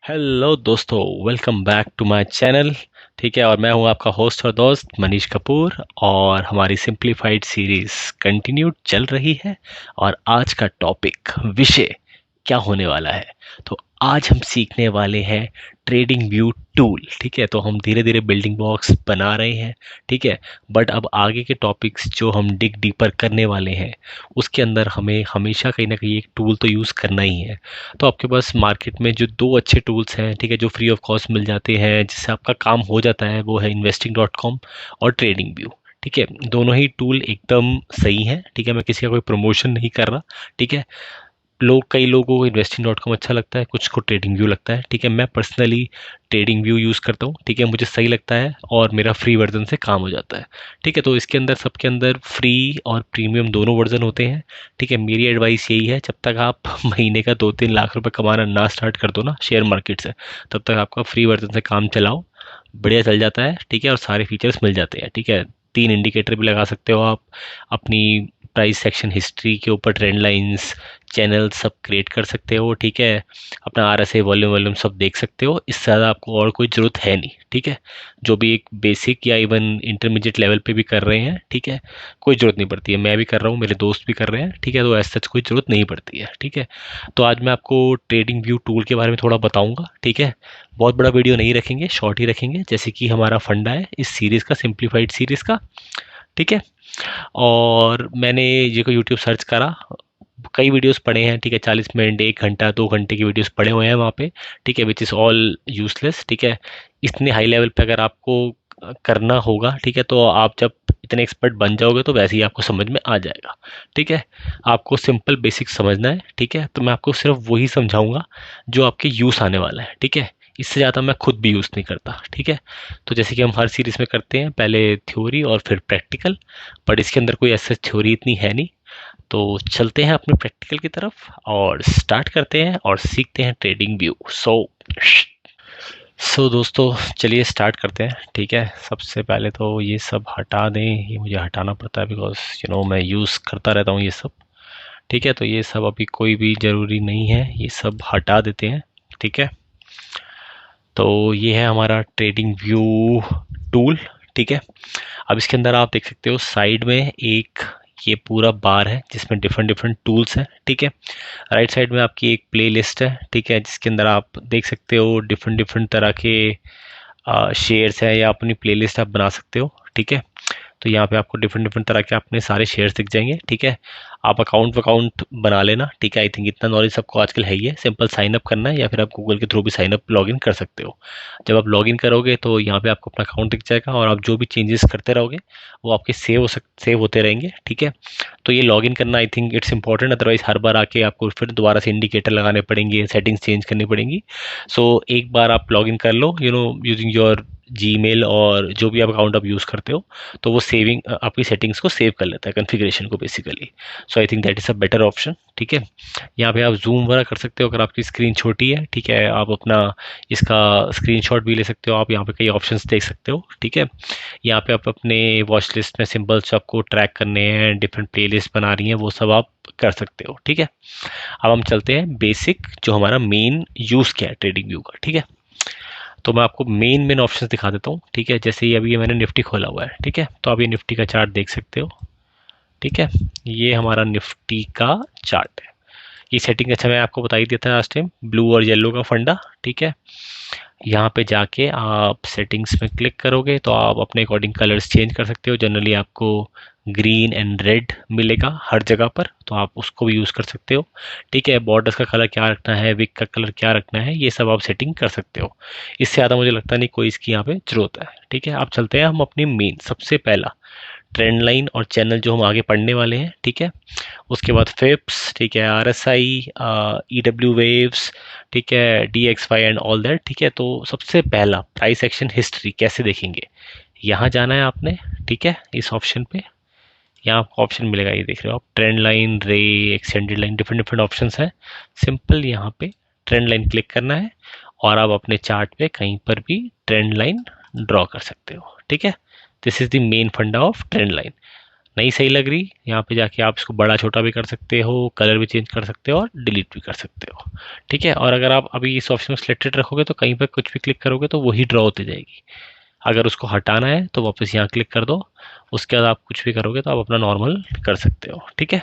Hello दोस्तों, welcome back to my channel. ठीक है, और मैं हूं आपका होस्ट और दोस्त मनीष कपूर। और हमारी सिंप्लीफाइड सीरीज कंटिन्यू चल रही है। और आज का टॉपिक विषय क्या होने वाला है? तो आज हम सीखने वाले हैं ट्रेडिंग व्यू टूल। ठीक है, तो हम धीरे धीरे बिल्डिंग ब्लॉक्स बना रहे हैं। ठीक है, बट अब आगे के टॉपिक्स जो हम डिग डीपर करने वाले हैं उसके अंदर हमें हमेशा कहीं ना कहीं एक टूल तो यूज़ करना ही है। तो आपके पास मार्केट में जो दो अच्छे टूल्स हैं, ठीक है, जो फ्री ऑफ कॉस्ट मिल जाते हैं, जिससे आपका काम हो जाता है, वो है investing.com और ट्रेडिंग व्यू। ठीक है, दोनों ही टूल एकदम सही हैं। ठीक है, मैं किसी का कोई प्रमोशन नहीं कर रहा। ठीक है, कई लोगों को investing.com अच्छा लगता है, कुछ को ट्रेडिंग व्यू लगता है। ठीक है, मैं पर्सनली ट्रेडिंग व्यू यूज़ करता हूँ। ठीक है, मुझे सही लगता है और मेरा फ्री वर्जन से काम हो जाता है। ठीक है, तो इसके अंदर सबके अंदर फ्री और प्रीमियम दोनों वर्जन होते हैं। ठीक है, मेरी एडवाइस यही है, जब तक आप महीने का 2-3 लाख रुपए कमाना ना स्टार्ट कर दो ना शेयर मार्केट से, तब तक आपका फ्री वर्जन से काम चलाओ, बढ़िया चल जाता है। ठीक है, और सारे फीचर्स मिल जाते हैं। ठीक है, 3 इंडिकेटर भी लगा सकते हो आप अपनी प्राइस सेक्शन हिस्ट्री के ऊपर, ट्रेंड लाइंस, चैनल सब क्रिएट कर सकते हो। ठीक है, अपना RSI वॉल्यूम वॉल्यूम सब देख सकते हो। इससे ज़्यादा आपको और कोई ज़रूरत है नहीं। ठीक है, जो भी एक बेसिक या इवन इंटरमीडिएट लेवल पे भी कर रहे हैं, ठीक है, कोई ज़रूरत नहीं पड़ती है। मैं भी कर रहा हूँ, मेरे दोस्त भी कर रहे हैं। ठीक है, तो ऐसा कोई ज़रूरत नहीं पड़ती है। ठीक है, तो आज मैं आपको ट्रेडिंग व्यू टूल के बारे में थोड़ा बताऊंगा। ठीक है, बहुत बड़ा वीडियो नहीं रखेंगे, शॉर्ट ही रखेंगे, जैसे कि हमारा फंडा है इस सीरीज़ का, सिंप्लीफाइड सीरीज़ का। ठीक है, और मैंने ये को यूट्यूब सर्च करा, कई वीडियोस पढ़े हैं। ठीक है, 40 मिनट, 1 घंटा, 2 घंटे की वीडियोस पढ़े हुए हैं वहाँ पे। ठीक है, विच इज़ ऑल यूजलेस। ठीक है, इतने हाई लेवल पे अगर आपको करना होगा, ठीक है, तो आप जब इतने एक्सपर्ट बन जाओगे तो वैसे ही आपको समझ में आ जाएगा। ठीक है, आपको सिंपल बेसिक समझना है। ठीक है, तो मैं आपको सिर्फ वही समझाऊंगा जो आपके यूज़ आने वाला है। ठीक है, इससे ज़्यादा मैं खुद भी यूज़ नहीं करता। ठीक है, तो जैसे कि हम हर सीरीज़ में करते हैं, पहले थ्योरी और फिर प्रैक्टिकल, बट इसके अंदर कोई ऐसा थ्योरी इतनी है नहीं। तो चलते हैं अपने प्रैक्टिकल की तरफ और स्टार्ट करते हैं और सीखते हैं ट्रेडिंग व्यू। सो दोस्तों, चलिए स्टार्ट करते हैं। ठीक है, सबसे पहले तो ये सब हटा दें, ये मुझे हटाना पड़ता है बिकॉज मैं यूज़ करता रहता हूँ ये सब। ठीक है, तो ये सब अभी कोई भी ज़रूरी नहीं है, ये सब हटा देते हैं। ठीक है, तो ये है हमारा ट्रेडिंग व्यू टूल। ठीक है, अब इसके अंदर आप देख सकते हो साइड में एक ये पूरा बार है जिसमें डिफरेंट डिफरेंट टूल्स हैं। ठीक है, राइट साइड में आपकी एक प्ले लिस्ट है। ठीक है, जिसके अंदर आप देख सकते हो डिफरेंट डिफरेंट तरह के शेयर्स है, या अपनी प्ले लिस्ट आप बना सकते हो। ठीक है, तो यहाँ पे आपको डिफरेंट डिफरेंट तरह के अपने सारे शेयर्स दिख जाएंगे। ठीक है, आप अकाउंट बना लेना। ठीक है, आई थिंक इतना नॉलेज सबको आजकल है ही है। सिंपल साइन अप करना है, या फिर आप गूगल के थ्रू भी साइन अप लॉगिन कर सकते हो। जब आप लॉगिन करोगे तो यहाँ पे आपको अपना अकाउंट दिख जाएगा, और आप जो भी चेंजेस करते रहोगे वो आपके सेव होते रहेंगे। ठीक है, तो ये लॉगिन करना I think it's important, otherwise हर बार आके आपको फिर दोबारा से इंडिकेटर लगाने पड़ेंगे, सेटिंग्स चेंज करनी पड़ेंगी। सो एक बार आप लॉगिन कर लो, यूजिंग योर जीमेल और जो भी आप अकाउंट आप यूज़ करते हो, तो वो सेविंग आपकी सेटिंग्स को सेव कर लेता है, कॉन्फ़िगरेशन को basically. So I think that is a better option. ठीक है, यहाँ पे आप जूम वगैरह कर सकते हो अगर आपकी स्क्रीन छोटी है। ठीक है, आप अपना इसका स्क्रीनशॉट भी ले सकते हो। आप यहाँ पे कई ऑप्शंस देख सकते हो। ठीक है, यहाँ पे आप अपने वॉच लिस्ट में सिंबल्स आपको ट्रैक करने हैं, डिफरेंट प्ले लिस्ट बना रही हैं, वो सब आप कर सकते हो। ठीक है, अब हम चलते हैं बेसिक, जो हमारा मेन यूज़ क्या है ट्रेडिंग व्यू का। ठीक है, तो मैं आपको मेन मेन ऑप्शंस दिखा देता हूँ। ठीक है, जैसे ये अभी ये मैंने निफ्टी खोला हुआ है। ठीक है, तो आप ये निफ्टी का चार्ट देख सकते हो। ठीक है, ये हमारा निफ्टी का चार्ट है। ये सेटिंग अच्छा मैं आपको बता ही दिया था लास्ट टाइम, ब्लू और येलो का फंडा। ठीक है, यहाँ पे जाके आप सेटिंग्स में क्लिक करोगे तो आप अपने अकॉर्डिंग कलर्स चेंज कर सकते हो। जनरली आपको ग्रीन एंड रेड मिलेगा हर जगह पर, तो आप उसको भी यूज़ कर सकते हो। ठीक है, बॉर्डर्स का कलर क्या रखना है, विक का कलर क्या रखना है, ये सब आप सेटिंग कर सकते हो। इससे ज़्यादा मुझे लगता नहीं कोई इसकी यहाँ पे जरूरत है। ठीक है, अब चलते हैं हम अपनी मेन, सबसे पहला ट्रेंड लाइन और चैनल जो हम आगे पढ़ने वाले हैं। ठीक है, उसके बाद फिप्स, ठीक है, RSI, EW वेव्स, ठीक है, DXY एंड ऑल दैट। ठीक है, तो सबसे पहला प्राइस एक्शन हिस्ट्री कैसे देखेंगे, यहाँ जाना है आपने। ठीक है, इस ऑप्शन पे यहाँ आपको ऑप्शन मिलेगा, ये देख रहे हो आप, ट्रेंड लाइन, रे, extended line, different different options हैं। सिंपल यहाँ पे ट्रेंड लाइन क्लिक करना है, और आप अपने चार्ट पे कहीं पर भी ट्रेंड लाइन ड्रॉ कर सकते हो। ठीक है, दिस इज द मेन फंडा ऑफ ट्रेंड लाइन। नहीं सही लग रही, यहाँ पे जाके आप इसको बड़ा छोटा भी कर सकते हो, कलर भी चेंज कर सकते हो और डिलीट भी कर सकते हो। ठीक है, और अगर आप अभी इस ऑप्शन में सिलेक्टेड रखोगे तो कहीं पर कुछ भी क्लिक करोगे तो वही ड्रॉ होती जाएगी। अगर उसको हटाना है तो वापस यहाँ क्लिक कर दो, उसके बाद आप कुछ भी करोगे तो आप अपना नॉर्मल कर सकते हो। ठीक है,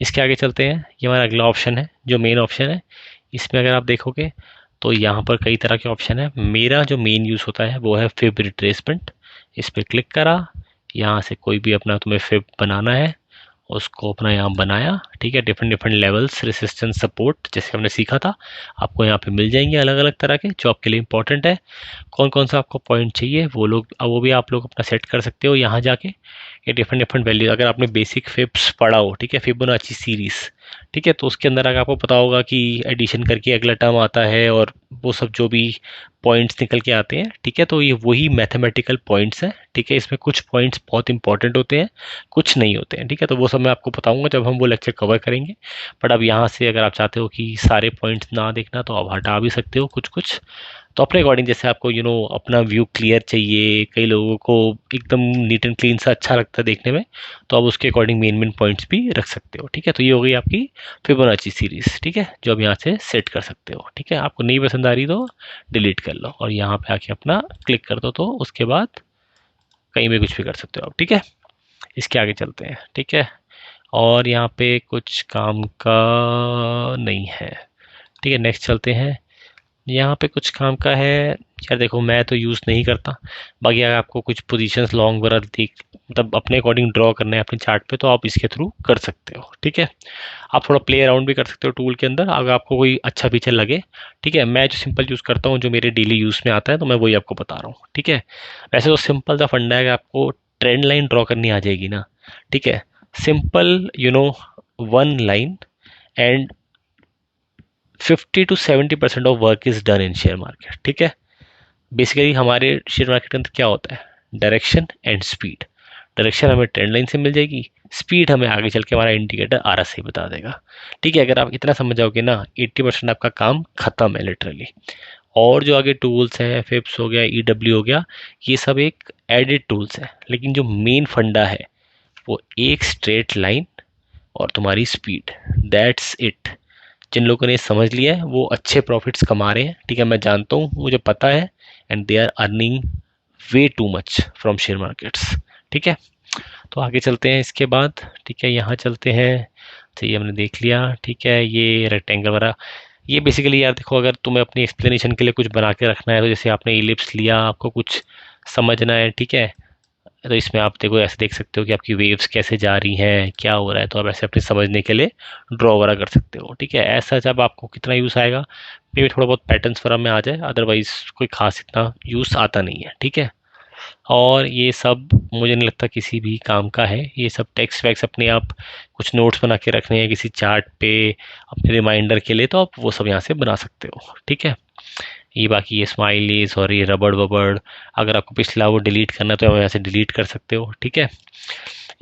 इसके आगे चलते हैं। ये हमारा अगला ऑप्शन है जो मेन ऑप्शन है। इसमें अगर आप देखोगे तो यहाँ पर कई तरह के ऑप्शन है। मेरा जो मेन यूज़ होता है वो है फिब रिट्रेसमेंट। इस पर क्लिक करा, यहाँ से कोई भी अपना तुम्हें फिब बनाना है उसको अपना यहाँ बनाया। ठीक है, different different levels, resistance, support जैसे हमने सीखा था आपको यहाँ पे मिल जाएंगे अलग अलग तरह के जो आपके लिए इंपॉर्टेंट है। कौन कौन सा आपको पॉइंट चाहिए वो भी आप लोग अपना सेट कर सकते हो यहाँ जाके। ये डिफरेंट डिफरेंट वैल्यू, अगर आपने बेसिक फिब्स पढ़ा हो, ठीक है, फिबोनाची सीरीज, ठीक है, तो उसके अंदर अगर आपको पता होगा कि एडिशन करके अगला टर्म आता है और वो सब जो भी पॉइंट्स निकल के आते हैं, ठीक है, तो ये वही मैथमेटिकल पॉइंट्स हैं। ठीक है, इसमें कुछ पॉइंट्स बहुत इंपॉर्टेंट होते हैं, कुछ नहीं होते हैं। ठीक है, तो वो सब मैं आपको बताऊंगा जब हम वो लेक्चर कवर करेंगे। बट अब यहाँ से अगर आप चाहते हो कि सारे पॉइंट्स ना देखना तो आप हटा भी सकते हो कुछ कुछ, तो अपने अकॉर्डिंग जैसे आपको अपना व्यू क्लियर चाहिए, कई लोगों को एकदम नीट एंड क्लीन सा अच्छा लगता है देखने में, तो आप उसके अकॉर्डिंग मेन मेन पॉइंट्स भी रख सकते हो। ठीक है, तो ये हो गई आपकी फिबोनाची सीरीज। ठीक है, जो आप यहाँ से सेट कर सकते हो। ठीक है, आपको नहीं पसंद आ रही तो डिलीट कर लो और यहाँ पे आके अपना क्लिक कर दो, तो उसके बाद कहीं भी कुछ भी कर सकते हो आप। ठीक है, इसके आगे चलते हैं। ठीक है, और यहाँ पे कुछ काम का नहीं है। ठीक है, नेक्स्ट चलते हैं। यहाँ पे कुछ काम का है यार, देखो मैं तो यूज़ नहीं करता। बाकी अगर आपको कुछ पोजीशंस लॉन्ग वगैरह देख मतलब अपने अकॉर्डिंग ड्रॉ करने हैं अपने चार्ट पे तो आप इसके थ्रू कर सकते हो। ठीक है, आप थोड़ा प्ले अराउंड भी कर सकते हो टूल के अंदर अगर आपको कोई अच्छा फीचर लगे। ठीक है, मैं जो सिंपल यूज़ करता हूँ जो मेरे डेली यूज़ में आता है तो मैं वही आपको बता रहा हूँ। ठीक है, वैसे तो सिंपल सा फंडा है कि आपको ट्रेंड लाइन ड्रॉ करनी आ जाएगी ना। ठीक है, simple one line and 50 to 70% of work is done in share market. ठीक है, बेसिकली हमारे शेयर मार्केट के अंदर क्या होता है, डायरेक्शन एंड स्पीड। डायरेक्शन हमें ट्रेंड लाइन से मिल जाएगी, स्पीड हमें आगे चल के हमारा इंडिकेटर RSI बता देगा। ठीक है, अगर आप इतना समझ जाओगे ना 80% आपका काम खत्म है लिटरली। और जो आगे टूल्स हैं, फिप्स हो गया, EW हो गया, ये सब एक एडिड टूल्स हैं, लेकिन जो मेन फंडा है वो एक स्ट्रेट लाइन और तुम्हारी स्पीड, दैट्स इट। जिन लोगों ने समझ लिया है वो अच्छे प्रॉफिट्स कमा रहे हैं। ठीक है, मैं जानता हूँ, मुझे पता है, and they are earning way too much from share markets. ठीक है, तो आगे चलते हैं इसके बाद। ठीक है, यहाँ चलते हैं। तो ये हमने देख लिया। ठीक है, ये रेक्टेंगल वाला, ये बेसिकली यार देखो अगर तुम्हें अपनी एक्सप्लेनेशन के लिए कुछ बना के रखना है तो जैसे आपने इलिप्स लिया, आपको कुछ समझना है, ठीक है, तो इसमें आप देखो ऐसे देख सकते हो कि आपकी वेव्स कैसे जा रही हैं, क्या हो रहा है, तो आप ऐसे अपने समझने के लिए ड्रॉ वगैरह कर सकते हो। ठीक है, ऐसा जब आपको कितना यूज़ आएगा, मे भी थोड़ा बहुत पैटर्न्स वगैरह में आ जाए, अदरवाइज कोई खास इतना यूज़ आता नहीं है। ठीक है, और ये सब मुझे नहीं लगता किसी भी काम का है। ये सब टेक्स्ट वैक्स अपने आप कुछ नोट्स बना के रखने हैं किसी चार्ट पे अपने रिमाइंडर के लिए, तो आप वो सब यहाँ से बना सकते हो। ठीक है, ये बाकी ये स्माइलीज और ये रबड़ वबड़, अगर आपको पिछला वो डिलीट करना है तो आप यहाँ से डिलीट कर सकते हो। ठीक है,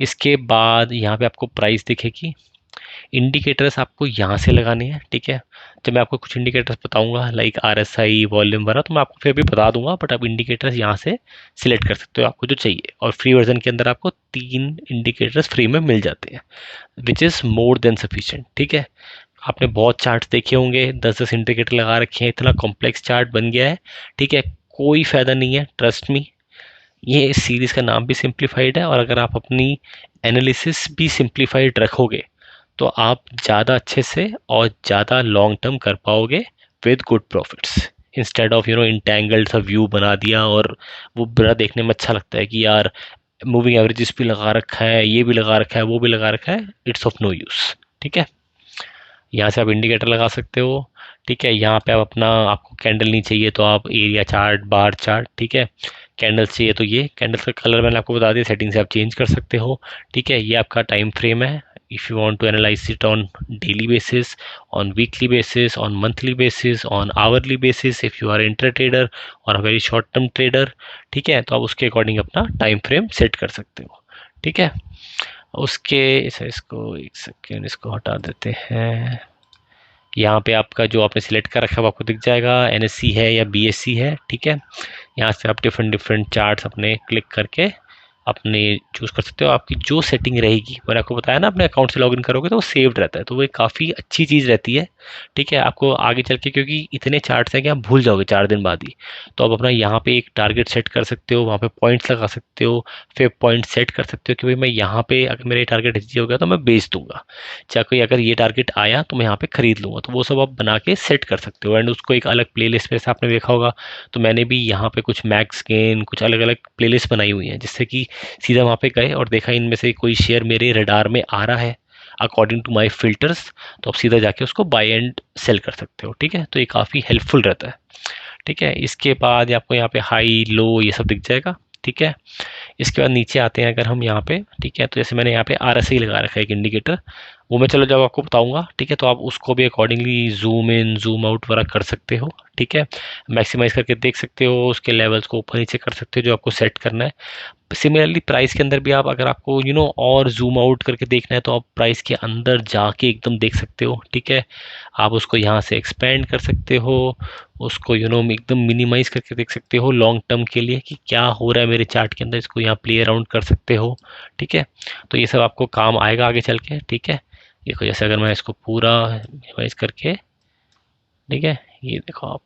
इसके बाद यहाँ पे आपको प्राइस दिखेगी। इंडिकेटर्स आपको यहाँ से लगाने हैं। ठीक है, जब मैं आपको कुछ इंडिकेटर्स बताऊंगा लाइक RSI, वॉल्यूम वगैरह, तो मैं आपको फिर भी बता दूंगा, बट आप इंडिकेटर्स यहाँ से सिलेक्ट कर सकते हो आपको जो चाहिए। और फ्री वर्जन के अंदर आपको 3 इंडिकेटर्स फ्री में मिल जाते हैं, which is more than sufficient. ठीक है, आपने बहुत चार्ट्स देखे होंगे, 10-10 इंडिकेटर लगा रखे हैं, इतना कॉम्प्लेक्स चार्ट बन गया है। ठीक है, कोई फ़ायदा नहीं है, ट्रस्ट मी। ये इस सीरीज़ का नाम भी सिंप्लीफाइड है, और अगर आप अपनी एनालिसिस भी सिंप्लीफाइड रखोगे तो आप ज़्यादा अच्छे से और ज़्यादा लॉन्ग टर्म कर पाओगे with good profits, instead of entangled सा व्यू बना दिया। और वो बड़ा देखने में अच्छा लगता है कि यार मूविंग एवरेजेस भी लगा रखा है, ये भी लगा रखा है, वो भी लगा रखा है, इट्स ऑफ नो यूज़। ठीक है, यहाँ से आप इंडिकेटर लगा सकते हो। ठीक है, यहाँ पे आप अपना, आपको कैंडल नहीं चाहिए तो आप एरिया चार्ट, बार चार्ट, ठीक है, कैंडल्स चाहिए तो ये कैंडल्स का कलर मैंने आपको बता दिया, सेटिंग से आप चेंज कर सकते हो। ठीक है, ये आपका टाइम फ्रेम है। If you want to analyse it on daily basis, on weekly basis, on monthly basis, on hourly basis, if you are inter trader और a very short term trader, ठीक है, तो आप उसके अकॉर्डिंग अपना time frame set कर सकते हो। ठीक है, उसके इसको एक सेकेंड, इसको हटा देते हैं। यहाँ पे आपका जो आपने सिलेक्ट कर रखा है वो आपको दिख जाएगा, NSE है या BSE है। ठीक है, यहाँ से आप डिफरेंट डिफरेंट चार्ट्स अपने क्लिक करके अपने चूज़ कर सकते हो। आपकी जो सेटिंग रहेगी, मैंने आपको बताया ना, अपने अकाउंट से लॉगिन करोगे तो वो सेव्ड रहता है, तो वो एक काफ़ी अच्छी चीज़ रहती है। ठीक है, आपको आगे चल के, क्योंकि इतने चार्ट्स हैं कि आप भूल जाओगे 4 दिन बाद ही, तो आप अपना यहाँ पे एक टारगेट सेट कर सकते हो, वहाँ पे पॉइंट्स लगा सकते हो, फिर पॉइंट सेट कर सकते हो कि भाई मैं यहाँ पे अगर मेरे टारगेट अचीव हो गया तो मैं बेच दूंगा, चाहे कोई अगर ये टारगेट आया तो मैं यहाँ पे खरीद लूंगा। तो वो सब आप बना के सेट कर सकते हो, एंड उसको एक अलग प्लेलिस्ट में से आपने देखा होगा, तो मैंने भी यहाँ पे कुछ मैक्स गेन, कुछ अलग अलग प्लेलिस्ट बनाई हुई हैं, जिससे कि सीधा वहाँ पे गए और देखा इनमें से कोई शेयर मेरे रडार में आ रहा है अकॉर्डिंग टू माई फिल्टर्स, तो आप सीधा जाके उसको बाय एंड सेल कर सकते हो। ठीक है, तो ये काफ़ी हेल्पफुल रहता है। ठीक है, इसके बाद आपको यहाँ पे हाई लो ये सब दिख जाएगा। ठीक है, इसके बाद नीचे आते हैं अगर हम यहाँ पे, ठीक है, तो जैसे मैंने यहाँ पे RSI लगा रखा है एक इंडिकेटर, वो मैं चलो जब आपको बताऊंगा। ठीक है, तो आप उसको भी accordingly zoom in zoom out वगैरह कर सकते हो। ठीक है, मैक्सिमाइज करके देख सकते हो, उसके लेवल्स को ऊपर नीचे कर सकते हो जो आपको सेट करना है। सिमिलरली प्राइस के अंदर भी आप, अगर आपको और जूम आउट करके देखना है, तो आप प्राइस के अंदर जाके एकदम देख सकते हो। ठीक है, आप उसको यहाँ से एक्सपेंड कर सकते हो, उसको एकदम मिनिमाइज करके देख सकते हो लॉन्ग टर्म के लिए कि क्या हो रहा है मेरे चार्ट के अंदर, इसको यहाँ प्ले अराउंड कर सकते हो। ठीक है, तो ये सब आपको काम आएगा आगे चल के। ठीक है, देखो जैसे अगर मैं इसको पूरा मिनिमाइज करके, ठीक है, ये देखो आप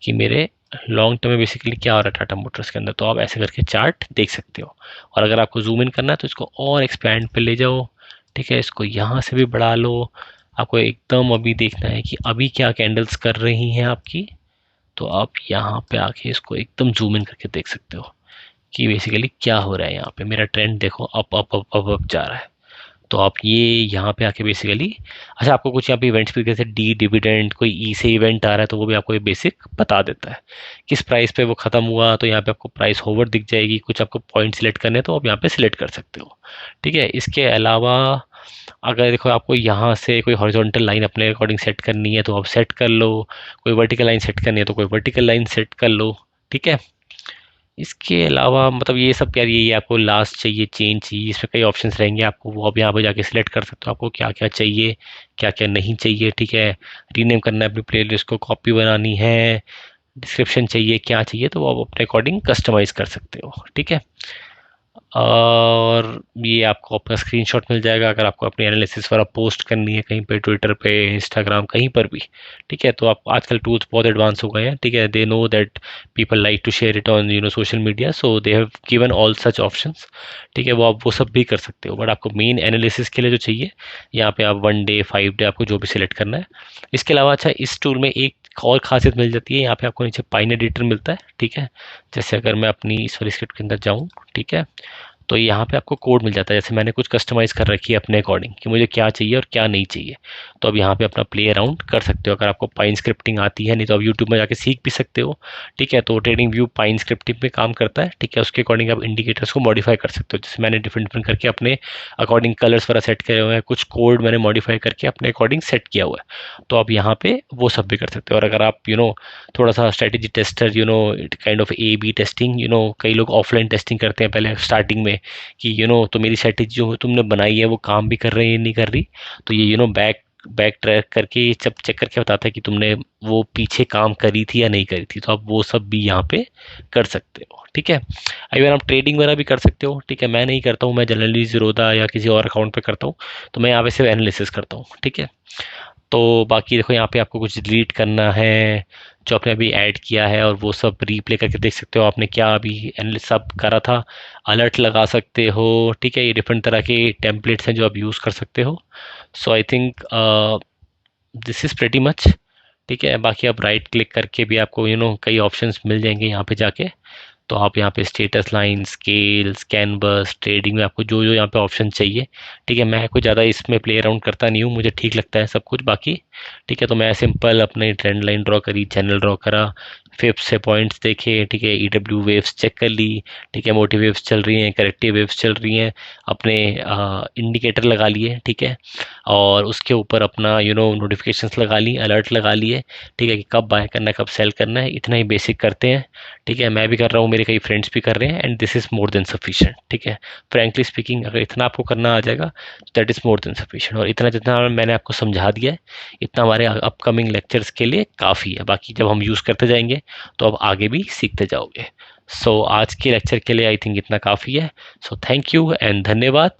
कि मेरे लॉन्ग टर्म में बेसिकली क्या हो रहा है टाटा मोटर्स के अंदर, तो आप ऐसे करके चार्ट देख सकते हो। और अगर आपको जूम इन करना है तो इसको और एक्सपैंड पे ले जाओ। ठीक है, इसको यहाँ से भी बढ़ा लो, आपको एकदम अभी देखना है कि अभी क्या कैंडल्स कर रही हैं आपकी, तो आप यहाँ पे आके इसको एकदम जूम इन करके देख सकते हो कि बेसिकली क्या हो रहा है। यहाँ पे मेरा ट्रेंड देखो up up up up up जा रहा है, तो आप ये यहाँ पे आके बेसिकली, अच्छा आपको कुछ यहाँ पे इवेंट्स भी, जैसे डी डिविडेंड कोई ई से इवेंट आ रहा है तो वो भी आपको ये बेसिक बता देता है किस प्राइस पे वो खत्म हुआ, तो यहाँ पे आपको प्राइस होवर दिख जाएगी। कुछ आपको पॉइंट सिलेक्ट करने हैं तो आप यहाँ पे सिलेक्ट कर सकते हो। ठीक है, इसके अलावा अगर देखो आपको यहाँ से कोई हॉरिजॉन्टल लाइन अपने अकॉर्डिंग सेट करनी है तो आप सेट कर लो, कोई वर्टिकल लाइन सेट करनी है तो कोई वर्टिकल लाइन सेट कर लो। ठीक है, इसके अलावा मतलब ये सब क्या, ये आपको लास्ट चाहिए, चेंज चाहिए, इसमें कई ऑप्शंस रहेंगे, आपको वो अब यहाँ पे जाके सिलेक्ट कर सकते हो आपको क्या क्या चाहिए, क्या क्या नहीं चाहिए। ठीक है, रीनेम करना है अपनी प्लेलिस्ट को, कॉपी बनानी है, डिस्क्रिप्शन चाहिए, क्या चाहिए, तो वो आप अपने अकॉर्डिंग कस्टमाइज कर सकते हो। ठीक है, और ये आपको आपका स्क्रीनशॉट मिल जाएगा अगर आपको अपनी एनालिसिस वगैरह पोस्ट करनी है कहीं पे, ट्विटर पे, इंस्टाग्राम, कहीं पर भी। ठीक है, तो आप आजकल टूल्स बहुत एडवांस हो गए हैं। ठीक है, they know that people like to share it on social media, so they have given all such options. ठीक है, वो आप वो सब भी कर सकते हो, बट आपको मेन एनालिसिस के लिए जो चाहिए, यहाँ पे आप 1 डे 5 डे आपको जो भी सिलेक्ट करना है। इसके अलावा अच्छा इस टूल में एक और खासियत मिल जाती है, यहाँ पे आपको नीचे पाइन एडिटर मिलता है। ठीक है, जैसे अगर मैं अपनी इस वाली स्क्रिप्ट के अंदर जाऊँ, ठीक है, तो यहाँ पे आपको कोड मिल जाता है, जैसे मैंने कुछ कस्टमाइज़ कर रखी है अपने अकॉर्डिंग कि मुझे क्या चाहिए और क्या नहीं चाहिए, तो अब यहाँ पे अपना प्ले अराउंड कर सकते हो अगर आपको पाइन स्क्रिप्टिंग आती है, नहीं तो आप यूट्यूब में जाके सीख भी सकते हो। ठीक है, तो ट्रेडिंग व्यू पाइन स्क्रिप्टिंग पे काम करता है। ठीक है, उसके अकॉर्डिंग आप इंडिकेटर्स को मॉडिफाई कर सकते हो, जैसे मैंने डिफरेंट डिफरेंट करके अपने अकॉर्डिंग कलर्स वगैरह सेट करे हुए हैं, कुछ कोड मैंने मॉडिफाई करके अपने अकॉर्डिंग सेट किया हुआ है, तो आप यहाँ पे वो सब भी कर सकते हो। और अगर आप थोड़ा सा strategy tester, kind of A/B testing, कई लोग ऑफलाइन टेस्टिंग करते हैं पहले स्टार्टिंग में कि तो मेरी स्ट्रेटेजी जो तुमने बनाई है वो काम भी कर रही है नहीं कर रही, तो ये बैक बैक ट्रैक करके सब चेक करके बताता है कि तुमने वो पीछे काम करी थी या नहीं करी थी, तो आप वो सब भी यहाँ पे कर सकते हो। ठीक है, इवन आप ट्रेडिंग वगैरह भी कर सकते हो। ठीक है, मैं नहीं करता हूँ, मैं जनरली जीरोधा या किसी और अकाउंट पे करता हूँ, तो मैं यहाँ पे सिर्फ एनालिसिस करता हूँ। ठीक है, तो बाकी देखो यहाँ पे आपको कुछ डिलीट करना है जो आपने अभी ऐड किया है, और वो सब रिप्ले करके देख सकते हो आपने क्या अभी एनालिसिस सब करा था, अलर्ट लगा सकते हो। ठीक है, ये डिफरेंट तरह के टेम्पलेट्स हैं जो आप यूज़ कर सकते हो। So I think this is pretty much. ठीक है, बाकी आप राइट क्लिक करके भी आपको कई ऑप्शंस मिल जाएंगे यहाँ पे जाके, तो आप यहाँ पे status line, scales, canvas, trading में आपको जो जो यहाँ पे ऑप्शन चाहिए। ठीक है, मैं कोई ज़्यादा इसमें प्ले अराउंड करता नहीं हूँ, मुझे ठीक लगता है सब कुछ बाकी। ठीक है, तो मैं सिंपल अपने ट्रेंड लाइन ड्रॉ करी, चैनल ड्रॉ करा, फिफ्थ से पॉइंट्स देखे। ठीक है, EW वेव्स चेक कर ली। ठीक है, मोटिव वेव्स चल रही हैं, करेक्टिव वेव्स चल रही हैं, अपने इंडिकेटर लगा लिए। ठीक है, और उसके ऊपर अपना नोटिफिकेशंस लगा ली, अलर्ट लगा लिए। ठीक है, कि कब बाय करना है कब सेल करना है, इतना ही बेसिक करते हैं। ठीक है, मैं भी कर रहा हूँ, मेरे कई फ्रेंड्स भी कर रहे हैं, and this is more than sufficient. ठीक है, फ्रैंकली स्पीकिंग अगर इतना आपको करना आ जाएगा that is more than sufficient, और इतना जितना मैंने आपको समझा दिया है इतना हमारे अपकमिंग लेक्चर्स के लिए काफ़ी है। बाकी जब हम यूज़ करते जाएंगे तो अब आगे भी सीखते जाओगे। सो आज के लेक्चर के लिए आई थिंक इतना काफ़ी है। सो थैंक यू एंड धन्यवाद।